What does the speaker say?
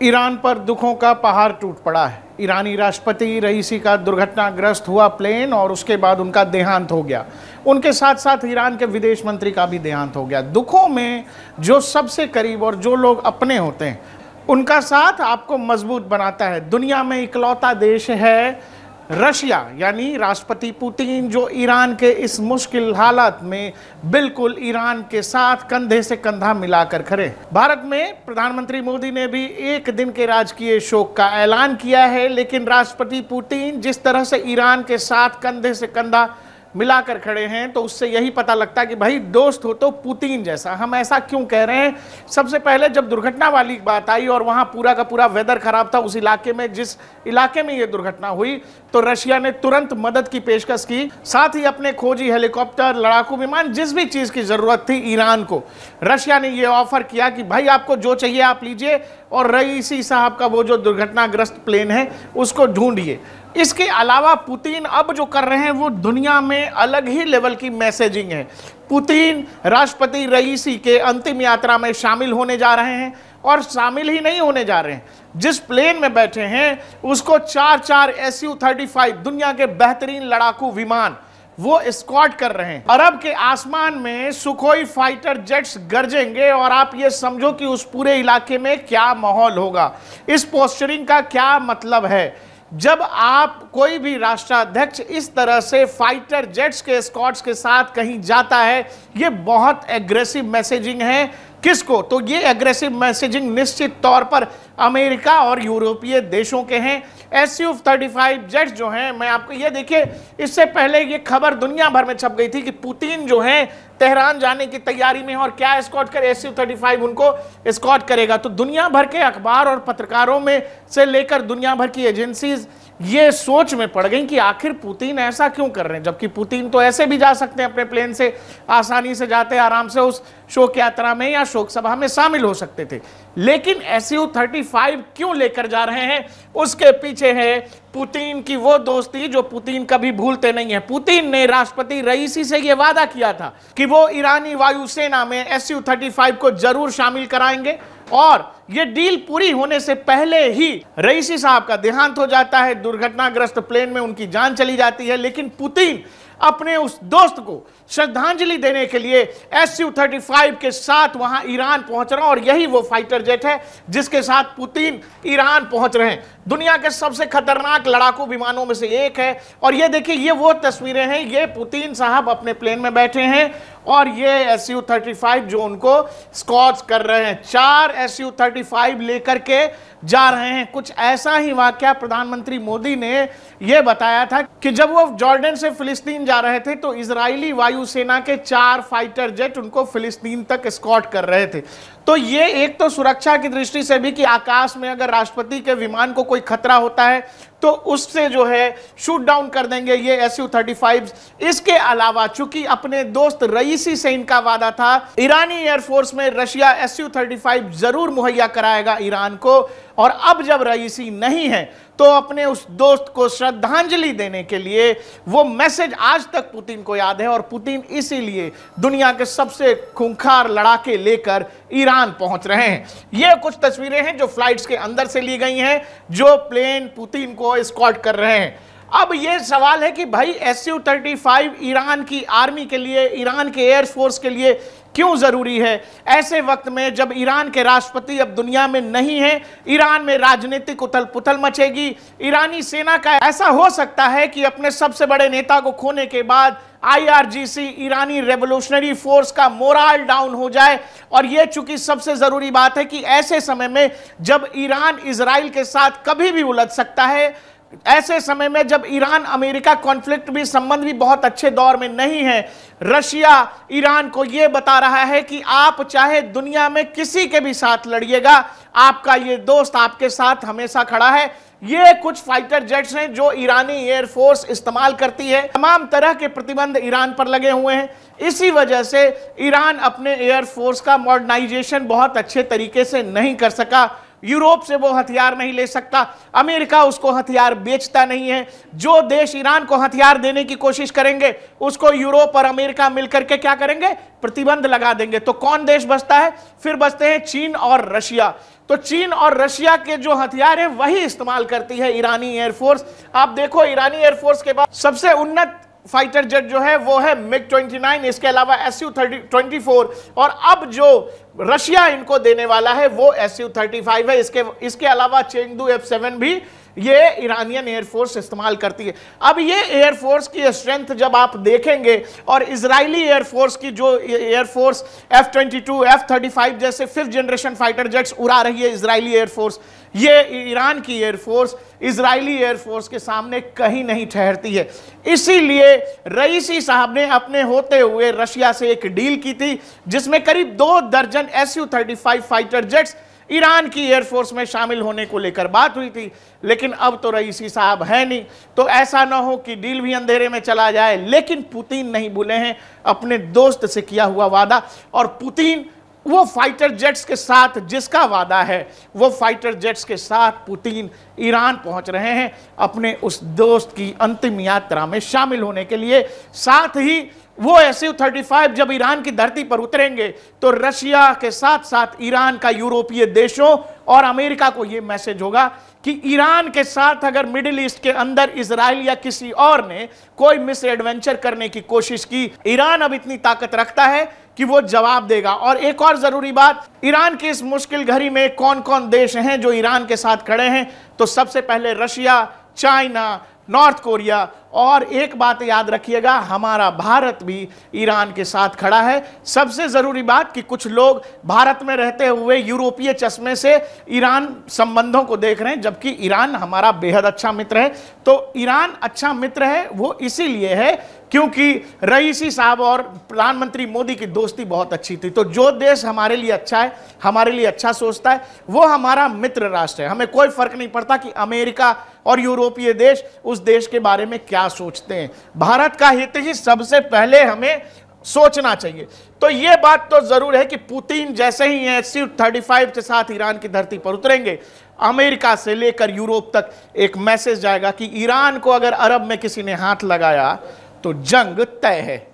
Iran पर दुखों का पहाड़ टूट पड़ा है। ईरानी राष्ट्रपति रईसी का दुर्घटनाग्रस्त हुआ प्लेन और उसके बाद उनका देहांत हो गया। उनके साथ साथ ईरान के विदेश मंत्री का भी देहांत हो गया। दुखों में जो सबसे करीब और जो लोग अपने होते हैं उनका साथ आपको मजबूत बनाता है। दुनिया में इकलौता देश है रशिया, यानी राष्ट्रपति पुतिन, जो ईरान के इस मुश्किल हालात में बिल्कुल ईरान के साथ कंधे से कंधा मिलाकर खड़े। भारत में प्रधानमंत्री मोदी ने भी एक दिन के राजकीय शोक का ऐलान किया है, लेकिन राष्ट्रपति पुतिन जिस तरह से ईरान के साथ कंधे से कंधा मिलाकर खड़े हैं तो उससे यही पता लगता है कि भाई दोस्त हो तो पुतिन जैसा। हम ऐसा क्यों कह रहे हैं? सबसे पहले जब दुर्घटना वाली बात आई और वहां पूरा का पूरा वेदर खराब था उस इलाके में, जिस इलाके में ये दुर्घटना हुई, तो रशिया ने तुरंत मदद की पेशकश की। साथ ही अपने खोजी हेलीकॉप्टर, लड़ाकू विमान, जिस भी चीज की जरूरत थी ईरान को, रशिया ने ये ऑफर किया कि भाई आपको जो चाहिए आप लीजिए और रईसी साहब का वो जो दुर्घटनाग्रस्त प्लेन है उसको ढूंढिए। इसके अलावा पुतिन अब जो कर रहे हैं वो दुनिया में अलग ही लेवल की मैसेजिंग है। पुतिन राष्ट्रपति रईसी के अंतिम यात्रा में शामिल होने जा रहे हैं और शामिल ही नहीं होने जा रहे हैं, जिस प्लेन में बैठे हैं उसको 4 Su-35 दुनिया के बेहतरीन लड़ाकू विमान वो एस्कॉर्ट कर रहे हैं। अरब के आसमान में सुखोई फाइटर जेट्स गरजेंगे और आप ये समझो कि उस पूरे इलाके में क्या माहौल होगा। इस पोस्चरिंग का क्या मतलब है? जब आप कोई भी राष्ट्राध्यक्ष इस तरह से फाइटर जेट्स के एस्कॉर्ट्स के साथ कहीं जाता है, ये बहुत एग्रेसिव मैसेजिंग है। किसको? तो ये एग्रेसिव मैसेजिंग निश्चित तौर पर अमेरिका और यूरोपीय देशों के हैं। Su-35 जेट्स जो हैं, मैं आपको ये देखिए, इससे पहले ये खबर दुनिया भर में छप गई थी कि पुतिन जो हैं तेहरान जाने की तैयारी में और क्या एस्कॉर्ट करे, Su-35 उनको एस्कॉर्ट करेगा। तो दुनिया भर के अखबार और पत्रकारों में से लेकर दुनिया भर की एजेंसीज ये सोच में पड़ गई कि आखिर पुतिन ऐसा क्यों कर रहे हैं, जबकि पुतिन तो ऐसे भी जा सकते हैं, अपने प्लेन से आसानी से जाते आराम से उस शोक यात्रा में या शोक सभा में शामिल हो सकते थे। लेकिन Su-35 क्यों लेकर जा रहे हैं? उसके पीछे है पुतिन की वो दोस्ती जो पुतिन कभी भूलते नहीं है। पुतिन ने राष्ट्रपति रईसी से यह वादा किया था कि वो ईरानी वायुसेना में Su-35 को जरूर शामिल कराएंगे और ये डील पूरी होने से पहले ही रईसी साहब का देहांत हो जाता है, दुर्घटनाग्रस्त प्लेन में उनकी जान चली जाती है। लेकिन पुतिन अपने उस दोस्त को श्रद्धांजलि देने के लिए Su-35 के साथ वहां ईरान पहुंच रहा है और यही वो फाइटर जेट है जिसके साथ पुतिन ईरान पहुंच रहे हैं। दुनिया के सबसे खतरनाक लड़ाकू विमानों में से एक है। और ये देखिए, ये वो तस्वीरें हैं, ये पुतिन साहब अपने प्लेन में बैठे हैं और ये Su-35 जो उनको स्कॉच कर रहे हैं, 4 Su-35 लेकर के जा रहे हैं। कुछ ऐसा ही वाकया प्रधानमंत्री मोदी ने यह बताया था कि जब वो जॉर्डन से फिलिस्तीन जा रहे थे तो इजरायली वायुसेना के 4 फाइटर जेट उनको फिलिस्तीन तक एस्कॉर्ट कर रहे थे। तो ये एक तो सुरक्षा की दृष्टि से भी कि आकाश में अगर राष्ट्रपति के विमान को कोई खतरा होता है तो उससे जो है शूट डाउन कर देंगे ये Su-35। इसके अलावा चूंकि अपने दोस्त रईसी से इनका वादा था, ईरानी एयरफोर्स में रशिया Su-35 जरूर मुहैया कराएगा ईरान को। और अब जब रईसी नहीं है तो अपने उस दोस्त को श्रद्धांजलि देने के लिए वो मैसेज आज तक पुतिन को याद है और पुतिन इसीलिए दुनिया के सबसे खूंखार लड़ाके लेकर ईरान पहुंच रहे हैं। ये कुछ तस्वीरें हैं जो फ्लाइट्स के अंदर से ली गई हैं, जो प्लेन पुतिन को एस्कॉर्ट कर रहे हैं। अब ये सवाल है कि भाई Su-35 ईरान की आर्मी के लिए, ईरान के एयरफोर्स के लिए क्यों जरूरी है? ऐसे वक्त में जब ईरान के राष्ट्रपति अब दुनिया में नहीं है, ईरान में राजनीतिक उथल पुथल मचेगी। ईरानी सेना का ऐसा हो सकता है कि अपने सबसे बड़े नेता को खोने के बाद IRGC ईरानी रेवोल्यूशनरी फोर्स का मोराल डाउन हो जाए। और यह चूंकि सबसे जरूरी बात है कि ऐसे समय में जब ईरान इजराइल के साथ कभी भी उलझ सकता है, ऐसे समय में जब ईरान अमेरिका कॉन्फ्लिक्ट भी, संबंध भी बहुत अच्छे दौर में नहीं है, रशिया ईरान को यह बता रहा है कि आप चाहे दुनिया में किसी के भी साथ लड़िएगा, आपका ये दोस्त आपके साथ हमेशा खड़ा है। ये कुछ फाइटर जेट्स हैं जो ईरानी एयरफोर्स इस्तेमाल करती है। तमाम तरह के प्रतिबंध ईरान पर लगे हुए हैं। इसी वजह से ईरान अपने एयरफोर्स का मॉडर्नाइजेशन बहुत अच्छे तरीके से नहीं कर सका। यूरोप से वो हथियार नहीं ले सकता, अमेरिका उसको हथियार बेचता नहीं है। जो देश ईरान को हथियार देने की कोशिश करेंगे उसको यूरोप और अमेरिका मिलकर के क्या करेंगे? प्रतिबंध लगा देंगे। तो कौन देश बचता है? फिर बचते हैं चीन और रशिया। तो तो चीन और रशिया के जो हथियार हैं वही इस्तेमाल करती है ईरानी एयरफोर्स। आप देखो, ईरानी एयरफोर्स के बाद सबसे उन्नत फाइटर जेट जो है वो है MiG-29, इसके अलावा Su-24, और अब जो रशिया इनको देने वाला है वो Su-35 है। इसके अलावा चेंगडू F-7 भी ये ईरानियन एयरफोर्स इस्तेमाल करती है। अब ये एयरफोर्स की स्ट्रेंथ जब आप देखेंगे और इजरायली एयरफोर्स की जो एयरफोर्स F-22, F-35 जैसे 5th जनरेशन फाइटर जेट्स उड़ा रही है इजरायली एयरफोर्स, ये ईरान की एयरफोर्स इजरायली एयरफोर्स के सामने कहीं नहीं ठहरती है। इसीलिए रईसी साहब ने अपने होते हुए रशिया से एक डील की थी जिसमें करीब 2 दर्जन Su-35 फाइटर जेट्स ईरान की एयरफोर्स में शामिल होने को लेकर बात हुई थी। लेकिन अब तो रईसी साहब है नहीं, तो ऐसा ना हो कि डील भी अंधेरे में चला जाए। लेकिन पुतिन नहीं भूले हैं अपने दोस्त से किया हुआ वादा, और पुतिन वो फाइटर जेट्स के साथ जिसका वादा है वो फाइटर जेट्स के साथ पुतिन ईरान पहुंच रहे हैं अपने उस दोस्त की अंतिम यात्रा में शामिल होने के लिए। साथ ही वो Su-35 जब ईरान की धरती पर उतरेंगे तो रशिया के साथ साथ ईरान का यूरोपीय देशों और अमेरिका को यह मैसेज होगा कि ईरान के साथ अगर मिडिल ईस्ट के अंदर इजराइल या किसी और ने कोई मिस एडवेंचर करने की कोशिश की, ईरान अब इतनी ताकत रखता है कि वो जवाब देगा। और एक और जरूरी बात, ईरान की इस मुश्किल घड़ी में कौन कौन देश हैं जो ईरान के साथ खड़े हैं, तो सबसे पहले रशिया, चाइना, नॉर्थ कोरिया, और एक बात याद रखिएगा, हमारा भारत भी ईरान के साथ खड़ा है। सबसे जरूरी बात कि कुछ लोग भारत में रहते हुए यूरोपीय चश्मे से ईरान संबंधों को देख रहे हैं, जबकि ईरान हमारा बेहद अच्छा मित्र है। तो ईरान अच्छा मित्र है वो इसीलिए है क्योंकि रईसी साहब और प्रधानमंत्री मोदी की दोस्ती बहुत अच्छी थी। तो जो देश हमारे लिए अच्छा है, हमारे लिए अच्छा सोचता है, वो हमारा मित्र राष्ट्र है। हमें कोई फर्क नहीं पड़ता कि अमेरिका और यूरोपीय देश उस देश के बारे में क्या सोचते हैं। भारत का हित ही सबसे पहले हमें सोचना चाहिए। तो यह बात तो जरूर है कि पुतिन जैसे ही Su-35 के साथ ईरान की धरती पर उतरेंगे, अमेरिका से लेकर यूरोप तक एक मैसेज जाएगा कि ईरान को अगर अरब में किसी ने हाथ लगाया तो जंग तय है।